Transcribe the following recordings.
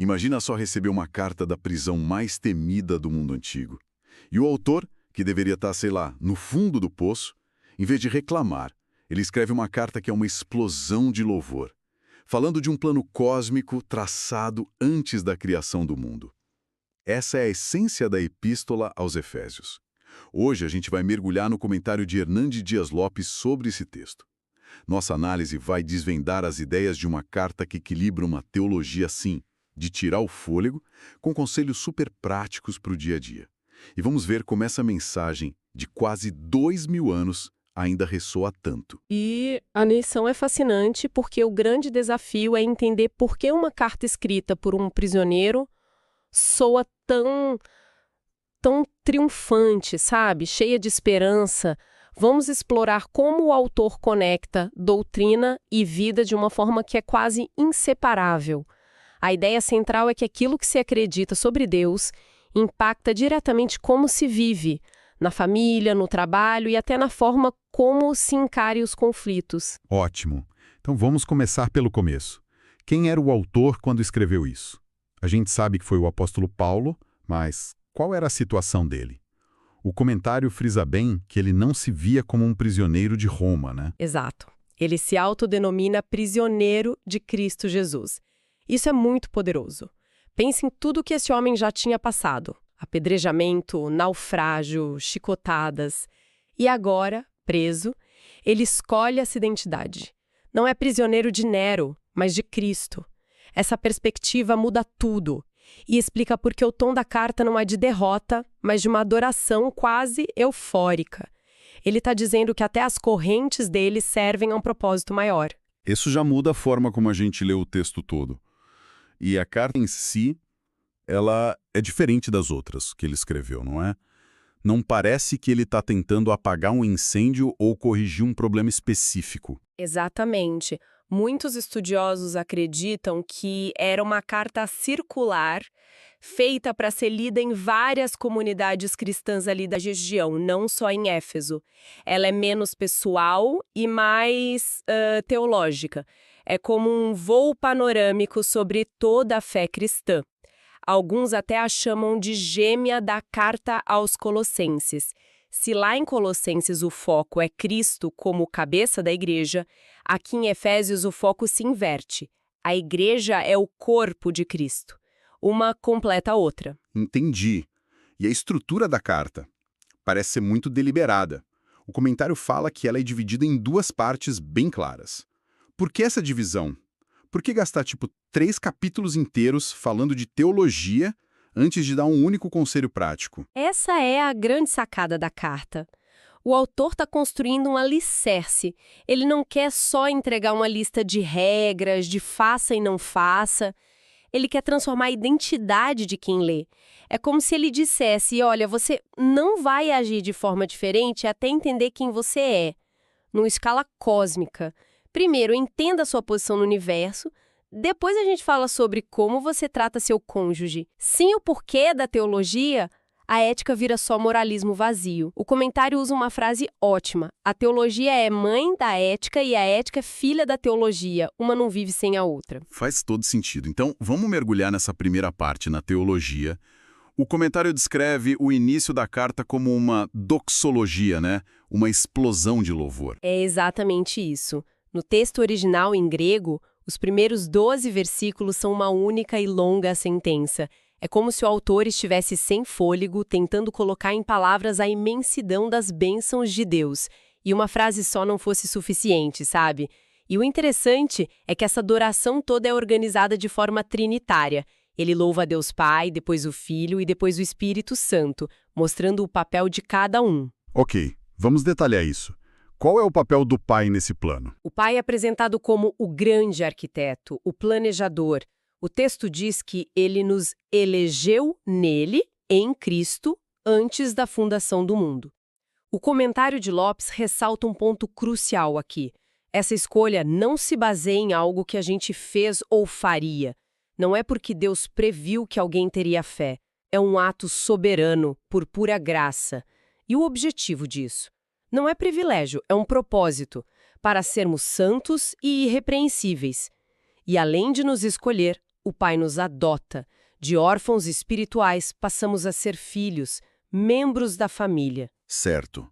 Imagina só receber uma carta da prisão mais temida do mundo antigo. E o autor, que deveria estar, sei lá, no fundo do poço, em vez de reclamar, ele escreve uma carta que é uma explosão de louvor, falando de um plano cósmico traçado antes da criação do mundo. Essa é a essência da Epístola aos Efésios. Hoje a gente vai mergulhar no comentário de Hernandes Dias Lopes sobre esse texto. Nossa análise vai desvendar as ideias de uma carta que equilibra uma teologia, assim, de tirar o fôlego, com conselhos super práticos para o dia a dia. E vamos ver como essa mensagem, de quase 2000 anos, ainda ressoa tanto. E a lição é fascinante porque o grande desafio é entender por que uma carta escrita por um prisioneiro soa tão triunfante, sabe? Cheia de esperança. Vamos explorar como o autor conecta doutrina e vida de uma forma que é quase inseparável. A ideia central é que aquilo que se acredita sobre Deus impacta diretamente como se vive, na família, no trabalho e até na forma como se encare os conflitos. Ótimo. Então vamos começar pelo começo. Quem era o autor quando escreveu isso? A gente sabe que foi o apóstolo Paulo, mas qual era a situação dele? O comentário frisa bem que ele não se via como um prisioneiro de Roma, né? Exato. Ele se autodenomina prisioneiro de Cristo Jesus. Isso é muito poderoso. Pense em tudo que esse homem já tinha passado. Apedrejamento, naufrágio, chicotadas. E agora, preso, ele escolhe essa identidade. Não é prisioneiro de Nero, mas de Cristo. Essa perspectiva muda tudo e explica por que o tom da carta não é de derrota, mas de uma adoração quase eufórica. Ele está dizendo que até as correntes dele servem a um propósito maior. Isso já muda a forma como a gente lê o texto todo. E a carta em si, ela é diferente das outras que ele escreveu, não é? Não parece que ele está tentando apagar um incêndio ou corrigir um problema específico. Exatamente. Muitos estudiosos acreditam que era uma carta circular, feita para ser lida em várias comunidades cristãs ali da região, não só em Éfeso. Ela é menos pessoal e mais teológica. É como um voo panorâmico sobre toda a fé cristã. Alguns até a chamam de gêmea da carta aos Colossenses. Se lá em Colossenses o foco é Cristo como cabeça da igreja, aqui em Efésios o foco se inverte. A igreja é o corpo de Cristo. Uma completa a outra. Entendi. E a estrutura da carta? Parece ser muito deliberada. O comentário fala que ela é dividida em duas partes bem claras. Por que essa divisão? Por que gastar, 3 capítulos inteiros falando de teologia antes de dar um único conselho prático? Essa é a grande sacada da carta. O autor está construindo um alicerce. Ele não quer só entregar uma lista de regras, de faça e não faça. Ele quer transformar a identidade de quem lê. É como se ele dissesse, olha, você não vai agir de forma diferente até entender quem você é, numa escala cósmica. Primeiro, entenda a sua posição no universo. Depois a gente fala sobre como você trata seu cônjuge. Sem o porquê da teologia, a ética vira só moralismo vazio. O comentário usa uma frase ótima. A teologia é mãe da ética e a ética é filha da teologia. Uma não vive sem a outra. Faz todo sentido. Então, vamos mergulhar nessa primeira parte, na teologia. O comentário descreve o início da carta como uma doxologia, né? Uma explosão de louvor. É exatamente isso. No texto original em grego, os primeiros 12 versículos são uma única e longa sentença. É como se o autor estivesse sem fôlego, tentando colocar em palavras a imensidão das bênçãos de Deus. E uma frase só não fosse suficiente, sabe? E o interessante é que essa adoração toda é organizada de forma trinitária. Ele louva a Deus Pai, depois o Filho e depois o Espírito Santo, mostrando o papel de cada um. Ok, vamos detalhar isso. Qual é o papel do pai nesse plano? O pai é apresentado como o grande arquiteto, o planejador. O texto diz que ele nos elegeu nele, em Cristo, antes da fundação do mundo. O comentário de Lopes ressalta um ponto crucial aqui. Essa escolha não se baseia em algo que a gente fez ou faria. Não é porque Deus previu que alguém teria fé. É um ato soberano, por pura graça. E o objetivo disso? Não é privilégio, é um propósito, para sermos santos e irrepreensíveis. E além de nos escolher, O Pai nos adota. De órfãos espirituais, passamos a ser filhos, membros da família. Certo.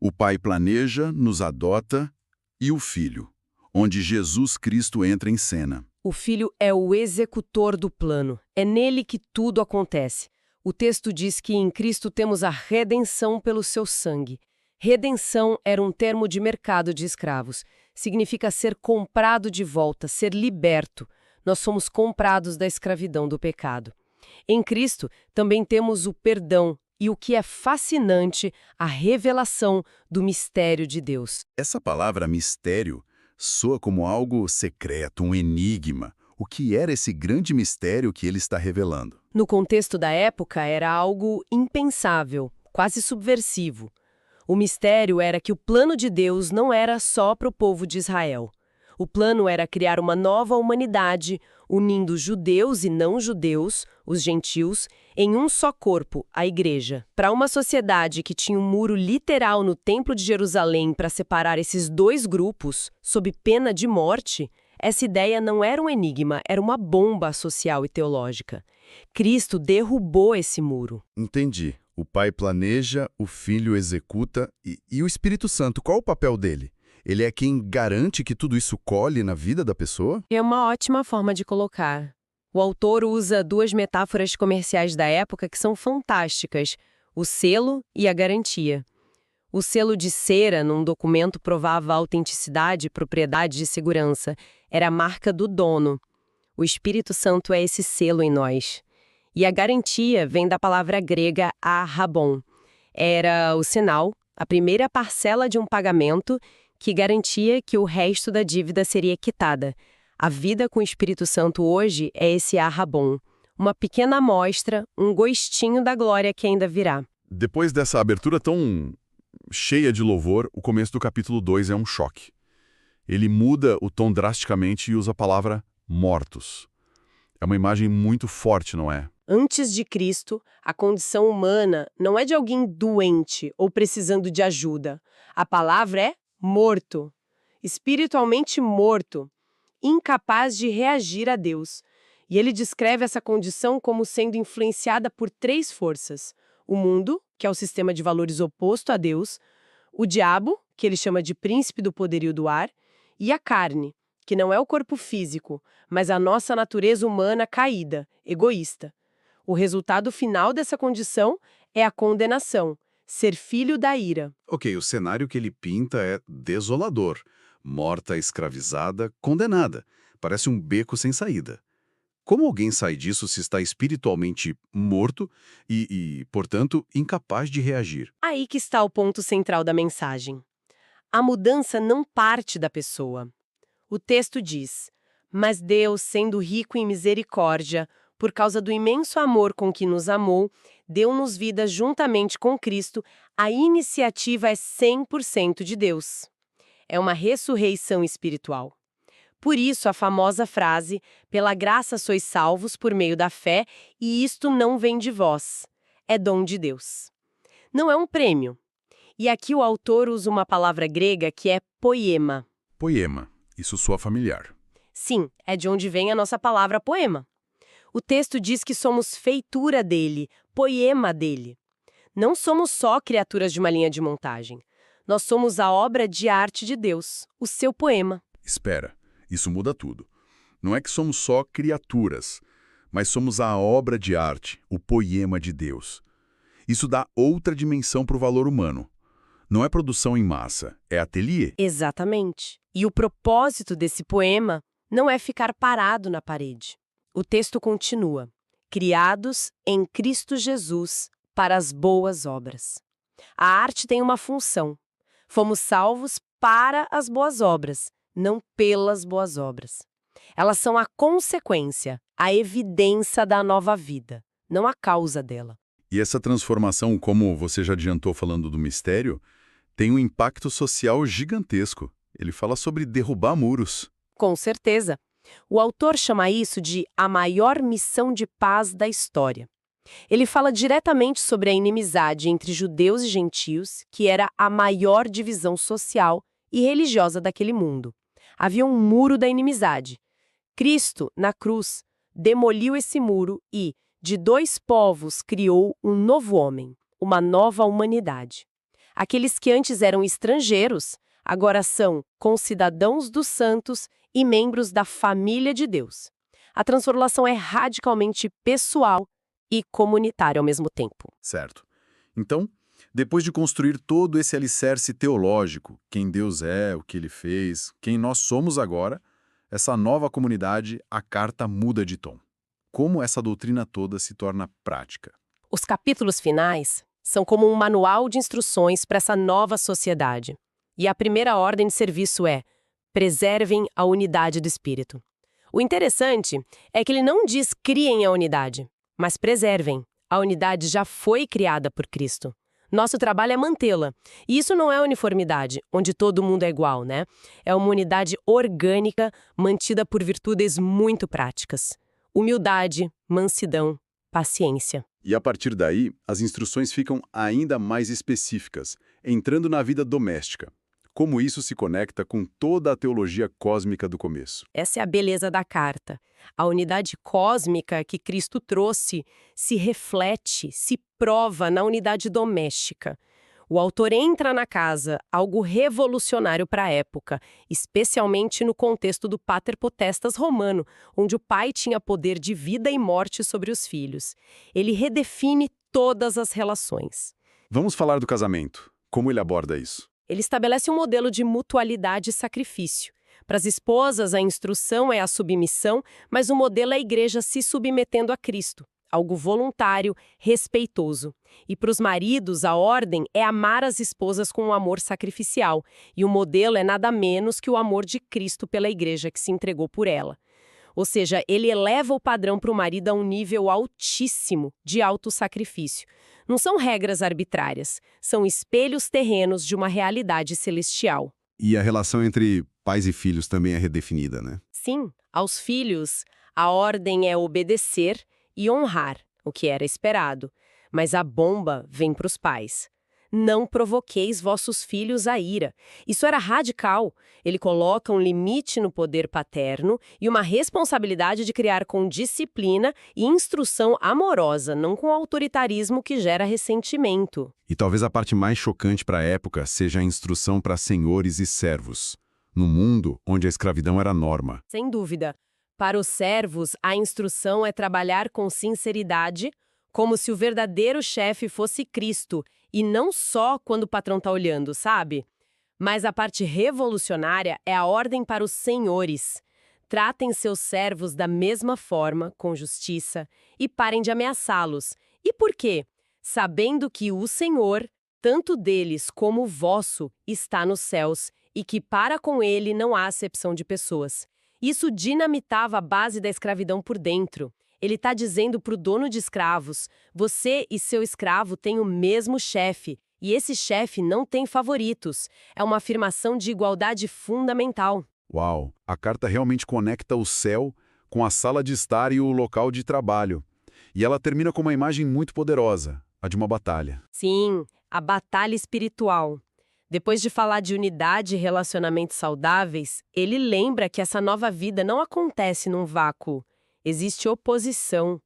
O Pai planeja, nos adota, e o Filho, onde Jesus Cristo entra em cena. O Filho é o executor do plano. É nele que tudo acontece. O texto diz que em Cristo temos a redenção pelo seu sangue. Redenção era um termo de mercado de escravos. Significa ser comprado de volta, ser liberto. Nós somos comprados da escravidão do pecado. Em Cristo também temos o perdão e, o que é fascinante, a revelação do mistério de Deus. Essa palavra mistério soa como algo secreto, um enigma. O que era esse grande mistério que ele está revelando? No contexto da época, era algo impensável, quase subversivo. O mistério era que o plano de Deus não era só para o povo de Israel. O plano era criar uma nova humanidade, unindo judeus e não-judeus, os gentios, em um só corpo, a Igreja. Para uma sociedade que tinha um muro literal no Templo de Jerusalém para separar esses dois grupos, sob pena de morte, essa ideia não era um enigma, era uma bomba social e teológica. Cristo derrubou esse muro. Entendi. O Pai planeja, o Filho executa e o Espírito Santo, qual o papel dele? Ele é quem garante que tudo isso colhe na vida da pessoa? É uma ótima forma de colocar. O autor usa duas metáforas comerciais da época que são fantásticas: o selo e a garantia. O selo de cera num documento provava autenticidade, propriedade e segurança. Era a marca do dono. O Espírito Santo é esse selo em nós. E a garantia vem da palavra grega arrabon. Era o sinal, a primeira parcela de um pagamento que garantia que o resto da dívida seria quitada. A vida com o Espírito Santo hoje é esse arrabon, uma pequena amostra, um gostinho da glória que ainda virá. Depois dessa abertura tão cheia de louvor, o começo do capítulo 2 é um choque. Ele muda o tom drasticamente e usa a palavra mortos. É uma imagem muito forte, não é? Antes de Cristo, a condição humana não é de alguém doente ou precisando de ajuda. A palavra é morto, espiritualmente morto, incapaz de reagir a Deus. E ele descreve essa condição como sendo influenciada por três forças: o mundo, que é o sistema de valores oposto a Deus, o diabo, que ele chama de príncipe do poderio do ar, e a carne, que não é o corpo físico, mas a nossa natureza humana caída, egoísta. O resultado final dessa condição é a condenação, ser filho da ira. Ok, o cenário que ele pinta é desolador. Morta, escravizada, condenada. Parece um beco sem saída. Como alguém sai disso se está espiritualmente morto portanto, incapaz de reagir? Aí que está o ponto central da mensagem. A mudança não parte da pessoa. O texto diz: "Mas Deus, sendo rico em misericórdia, por causa do imenso amor com que nos amou, deu-nos vida juntamente com Cristo." A iniciativa é 100% de Deus. É uma ressurreição espiritual. Por isso, a famosa frase: "Pela graça sois salvos por meio da fé, e isto não vem de vós. É dom de Deus." Não é um prêmio. E aqui o autor usa uma palavra grega que é poema. Poema. Isso soa familiar. Sim, é de onde vem a nossa palavra poema. O texto diz que somos feitura dele, poema dele. Não somos só criaturas de uma linha de montagem. Nós somos a obra de arte de Deus, o seu poema. Espera, isso muda tudo. Não é que somos só criaturas, mas somos a obra de arte, o poema de Deus. Isso dá outra dimensão para o valor humano. Não é produção em massa, é ateliê. Exatamente. E o propósito desse poema não é ficar parado na parede. O texto continua: "Criados em Cristo Jesus para as boas obras." A arte tem uma função. Fomos salvos para as boas obras, não pelas boas obras. Elas são a consequência, a evidência da nova vida, não a causa dela. E essa transformação, como você já adiantou falando do mistério, tem um impacto social gigantesco. Ele fala sobre derrubar muros. Com certeza. O autor chama isso de a maior missão de paz da história. Ele fala diretamente sobre a inimizade entre judeus e gentios, que era a maior divisão social e religiosa daquele mundo. Havia um muro da inimizade. Cristo, na cruz, demoliu esse muro e, de 2 povos, criou um novo homem, uma nova humanidade. Aqueles que antes eram estrangeiros, agora são concidadãos dos santos e membros da família de Deus. A transformação é radicalmente pessoal e comunitária ao mesmo tempo. Certo. Então, depois de construir todo esse alicerce teológico, quem Deus é, o que ele fez, quem nós somos agora, essa nova comunidade, a carta muda de tom. Como essa doutrina toda se torna prática? Os capítulos finais são como um manual de instruções para essa nova sociedade. E a primeira ordem de serviço é: preservem a unidade do Espírito. O interessante é que ele não diz criem a unidade, mas preservem. A unidade já foi criada por Cristo. Nosso trabalho é mantê-la. E isso não é uniformidade, onde todo mundo é igual, né? É uma unidade orgânica, mantida por virtudes muito práticas. Humildade, mansidão, paciência. E a partir daí, as instruções ficam ainda mais específicas, entrando na vida doméstica. Como isso se conecta com toda a teologia cósmica do começo? Essa é a beleza da carta. A unidade cósmica que Cristo trouxe se reflete, se prova na unidade doméstica. O autor entra na casa, algo revolucionário para a época, especialmente no contexto do Pater Potestas romano, onde o pai tinha poder de vida e morte sobre os filhos. Ele redefine todas as relações. Vamos falar do casamento. Como ele aborda isso? Ele estabelece um modelo de mutualidade e sacrifício. Para as esposas, a instrução é a submissão, mas o modelo é a igreja se submetendo a Cristo, algo voluntário, respeitoso. E para os maridos, a ordem é amar as esposas com um amor sacrificial, e o modelo é nada menos que o amor de Cristo pela igreja que se entregou por ela. Ou seja, ele eleva o padrão para o marido a um nível altíssimo de autossacrifício. Não são regras arbitrárias, são espelhos terrenos de uma realidade celestial. E a relação entre pais e filhos também é redefinida, né? Sim, aos filhos, a ordem é obedecer e honrar, o que era esperado. Mas a bomba vem para os pais. Não provoqueis vossos filhos a ira. Isso era radical. Ele coloca um limite no poder paterno e uma responsabilidade de criar com disciplina e instrução amorosa, não com autoritarismo que gera ressentimento. E talvez a parte mais chocante para a época seja a instrução para senhores e servos, no mundo onde a escravidão era norma. Sem dúvida. Para os servos, a instrução é trabalhar com sinceridade, como se o verdadeiro chefe fosse Cristo, e não só quando o patrão está olhando, sabe? Mas a parte revolucionária é a ordem para os senhores. Tratem seus servos da mesma forma, com justiça, e parem de ameaçá-los. E por quê? Sabendo que o Senhor, tanto deles como o vosso, está nos céus, e que para com ele não há acepção de pessoas. Isso dinamitava a base da escravidão por dentro. Ele está dizendo para o dono de escravos: você e seu escravo têm o mesmo chefe, e esse chefe não tem favoritos. É uma afirmação de igualdade fundamental. Uau! A carta realmente conecta o céu com a sala de estar e o local de trabalho. E ela termina com uma imagem muito poderosa, a de uma batalha. Sim, a batalha espiritual. Depois de falar de unidade e relacionamentos saudáveis, ele lembra que essa nova vida não acontece num vácuo. Existe oposição.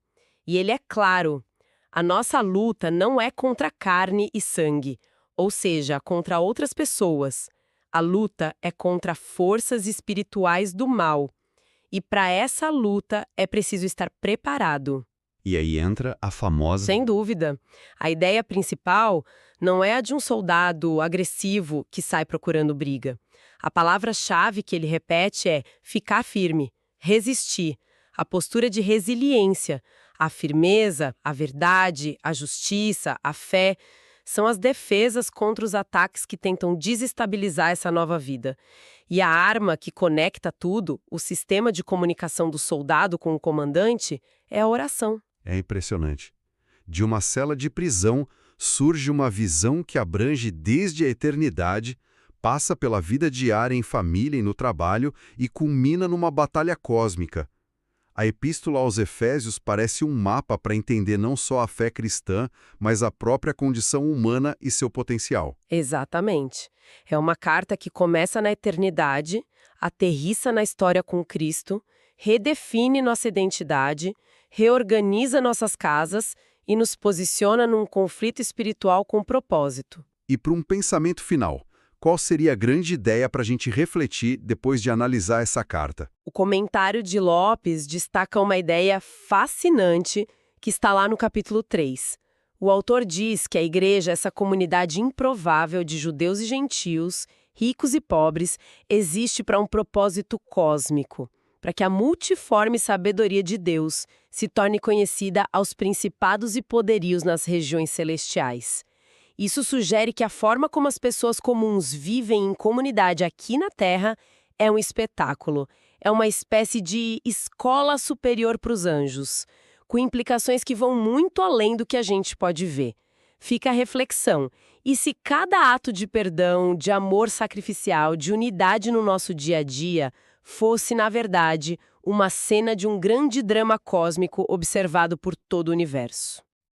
E ele é claro, a nossa luta não é contra carne e sangue, ou seja, contra outras pessoas. A luta é contra forças espirituais do mal. E para essa luta é preciso estar preparado. E aí entra a famosa... Sem dúvida. A ideia principal não é a de um soldado agressivo que sai procurando briga. A palavra-chave que ele repete é ficar firme, resistir. A postura de resiliência, a firmeza, a verdade, a justiça, a fé, são as defesas contra os ataques que tentam desestabilizar essa nova vida. E a arma que conecta tudo, o sistema de comunicação do soldado com o comandante, é a oração. É impressionante. De uma cela de prisão surge uma visão que abrange desde a eternidade, passa pela vida diária em família e no trabalho e culmina numa batalha cósmica. A Epístola aos Efésios parece um mapa para entender não só a fé cristã, mas a própria condição humana e seu potencial. Exatamente. É uma carta que começa na eternidade, aterrissa na história com Cristo, redefine nossa identidade, reorganiza nossas casas e nos posiciona num conflito espiritual com propósito. E para um pensamento final, qual seria a grande ideia para a gente refletir depois de analisar essa carta? O comentário de Lopes destaca uma ideia fascinante que está lá no capítulo 3. O autor diz que a igreja, essa comunidade improvável de judeus e gentios, ricos e pobres, existe para um propósito cósmico, para que a multiforme sabedoria de Deus se torne conhecida aos principados e poderios nas regiões celestiais. Isso sugere que a forma como as pessoas comuns vivem em comunidade aqui na Terra é um espetáculo, é uma espécie de escola superior para os anjos, com implicações que vão muito além do que a gente pode ver. Fica a reflexão. E se cada ato de perdão, de amor sacrificial, de unidade no nosso dia a dia, fosse, na verdade, uma cena de um grande drama cósmico observado por todo o universo?